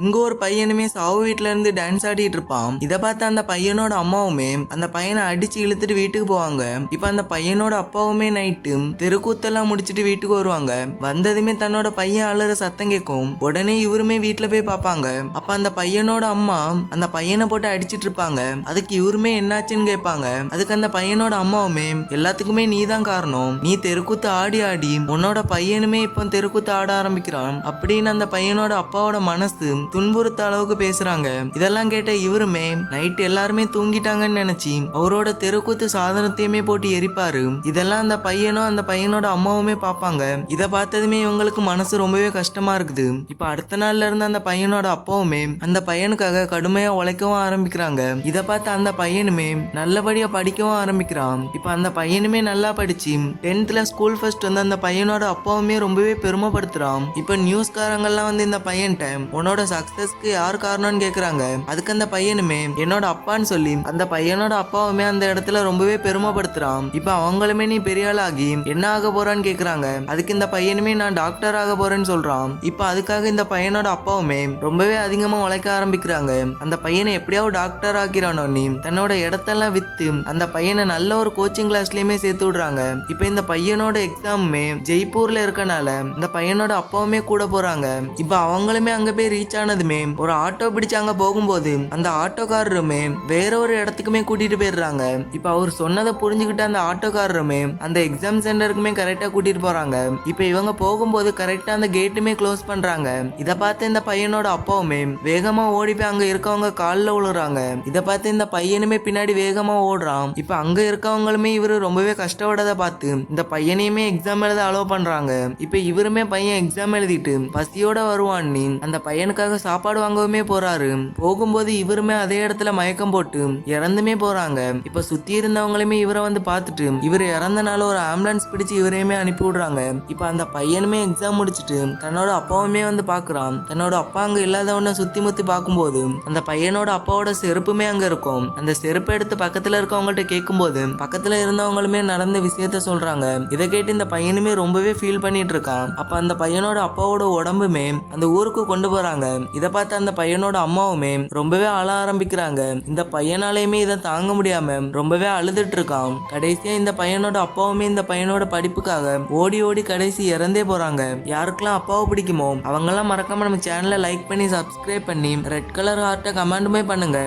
இங்க ஒரு பையனுமே சாவு வீட்டுல இருந்து டான்ஸ் ஆடிட்டு இருப்பான். இதை பார்த்து அந்த பையனோட அம்மாவுமே அந்த பையனை அடிச்சு இழுத்துட்டு வீட்டுக்கு போவாங்க. இப்ப அந்த பையனோட அப்பாவுமே நைட்டு தெருக்கூத்தெல்லாம் முடிச்சிட்டு வீட்டுக்கு வருவாங்க. வந்ததுமே தன்னோட பையன் அழுற சத்தம் கேட்கும். உடனே இவருமே வீட்டுல போய் பார்ப்பாங்க. அப்ப அந்த பையனோட அம்மா அந்த பையனை போட்டு அடிச்சிட்டு இருப்பாங்க. அதுக்கு இவருமே என்னாச்சுன்னு கேட்பாங்க. அதுக்கு அந்த பையனோட அம்மாவுமே எல்லாத்துக்குமே நீ தான் காரணம், நீ தெருக்கூத்து ஆடி ஆடி உன்னோட பையனுமே இப்போ தெருக்கூத்து ஆட ஆரம்பிக்கிறான் அப்படின்னு அந்த பையனோட அப்பாவோட மனசு துன்புறுத்த அளவுக்கு பேசுறாங்க. இதெல்லாம் கேட்ட இவருமே நைட் எல்லாருமே தூங்கிட்டாங்கன்னு நினைச்சு அவரோட தெருக்கூத்து சாதனத்தையுமே போட்டு எரிப்பாரு. இதெல்லாம் அந்த பையனும் அந்த பையனோட அம்மாவுமே பார்ப்பாங்க. இதை பார்த்ததுமே இவங்களுக்கு மனசு ரொம்பவே கஷ்டமா இருக்குது. இப்ப அடுத்த நாள்ல இருந்து அந்த பையனோட அப்பாவுமே அந்த பையனுக்காக கடுமையா உழைக்கவும் ஆரம்பிக்கிறாங்க. இதை பார்த்து அந்த பையனுமே நல்லபடியா படிக்கவும் ஆரம்பிக்கிறான். இப்ப அந்த பையனுமே நல்லா படிச்சு 10th ஸ்கூல் ஃபர்ஸ்ட் வந்து அந்த பையனோட அப்பாவுமே ரொம்பவே பெருமைப்படுத்துறான். இப்ப நியூஸ்காரங்கெல்லாம் வந்து இந்த பையன்ட்ட உன்னோட சக்சஸ்க்கு யார் காரணம்னு கேக்குறாங்க. அதுக்கு அந்த பையனுமே என்னோட அப்பான்னு சொல்லி அந்த பையனோட அப்பாவுமே அந்த இடத்துல ரொம்பவே பெருமைப்படுத்துறான். இப்ப அவங்களுமே நீ பெரிய ஆள் ஆகி என்ன ஆக போறான்னு கேக்குறாங்க. அதுக்கு இந்த பையனுமே நான் டாக்டர் ஆக போறேன்னு சொல்றான். இப்ப அதுக்காக இந்த பையனோட அப்பாவுமே ரொம்பவே அதிகமா உழைக்க ஆரம்பிக்கிறாங்க. அந்த பையனை எப்படியாவது டாக்டர் ஆக்கிறானோ நீ தன்னோட இடத்தெல்லாம் வித்து அந்த பையனை நல்ல ஒரு கோச்சிங் கிளாஸ்லயுமே சேர்த்து விடுறாங்க. இப்ப இந்த பையனோட எக்ஸாமுமே ஜெய்ப்பூர்ல இருக்கனால இந்த பையனோட அப்பாவுமே கூட போறாங்க. இப்ப அவங்களுமே அங்க போய் ரீச் ஆனதுமே ஒரு ஆட்டோ பிடிச்சு அங்க போகும்போது அந்த ஆட்டோக்காரருமே வேற ஒரு இடத்துக்குமே கூட்டிட்டு போயிடுறாங்க. இப்ப அவர் சொன்னதை புரிஞ்சுக்கிட்டு அந்த ஆட்டோக்காரருமே அந்த எக்ஸாம் சென்டருக்குமே கரெக்டா கூட்டிட்டு போறாங்க. இப்ப இவங்க போகும்போது கரெக்டா அந்த கேட்டுமே க்ளோஸ் பண்றாங்க. இதை பார்த்து இந்த பையனோட அப்பாவுமே வேகமா ஓடி போய் அங்க இருக்கவங்க காலில் விழுறாங்க. இதை பார்த்து இந்த பையனுமே பின்னாடி வேகமா ஓடுறான். இப்ப அங்க இருக்கவங்களுமே இவரு ரொம்பவே கஷ்டப்படதை பார்த்து இந்த பையனையுமே எக்ஸாம் எழுத அலோவ் பண்றாங்க. இப்ப இவருமே பையன் எக்ஸாம் எழுதிட்டு பசியோட வருவான்னு அந்த பையனுக்காக சாப்பாடு வாங்கவுமே போறாரு. போகும்போது இவருமே அதே இடத்துல மயக்கம் போட்டு இறந்துமே போறாங்க. இப்ப சுத்தி இருந்தவங்களுமே இவரை வந்து பார்த்துட்டு இவர் இறந்தனால ஒரு ஆம்புலன்ஸ் பிடிச்சு இவரையுமே அனுப்பி விடுறாங்க. இப்ப அந்த பையனுமே எக்ஸாம் முடிச்சுட்டு தன்னோட அப்பாவுமே வந்து பாக்குறான். தன்னோட அப்பா அங்க இல்லாதவன சுத்தி முத்தி பார்க்கும்போது அந்த பையனோட அப்பாவோட செருப்புமே அங்க இருக்கும். அந்த செருப்பை எடுத்து பக்கத்துல இருக்கவங்கள்ட்ட கேட்கும்போது பக்கத்துல இருந்தவங்களுமே நடந்த விஷயத்த சொல்றாங்க. இதை கேட்டு இந்த பையனுமே ரொம்பவே ஃபீல் பண்ணிட்டு இருக்கான். அப்ப அந்த பையனோட அப்பாவோட உடம்புமே அந்த ஊருக்கு கொண்டு போறாங்க. இதை பார்த்து அந்த பையனோட அம்மாவுமே ரொம்பவே அழ ஆரம்பிக்கிறாங்க. இந்த பையனாலையுமே இதை தாங்க முடியாம ரொம்பவே அழுதுட்டு இருக்கான். கடைசியா இந்த பையனோட அப்பாவுமே இந்த பையனோட படிப்புக்காக ஓடி ஓடி கடைசி இறந்தே போறாங்க. யாருக்கெல்லாம் அப்பாவை பிடிக்குமோ அவங்கெல்லாம் மறக்காம நம்ம சேனலை லைக் பண்ணி சப்ஸ்கிரைப் பண்ணி ரெட் கலர் ஹார்ட்டை கமெண்ட்டுமே பண்ணுங்க.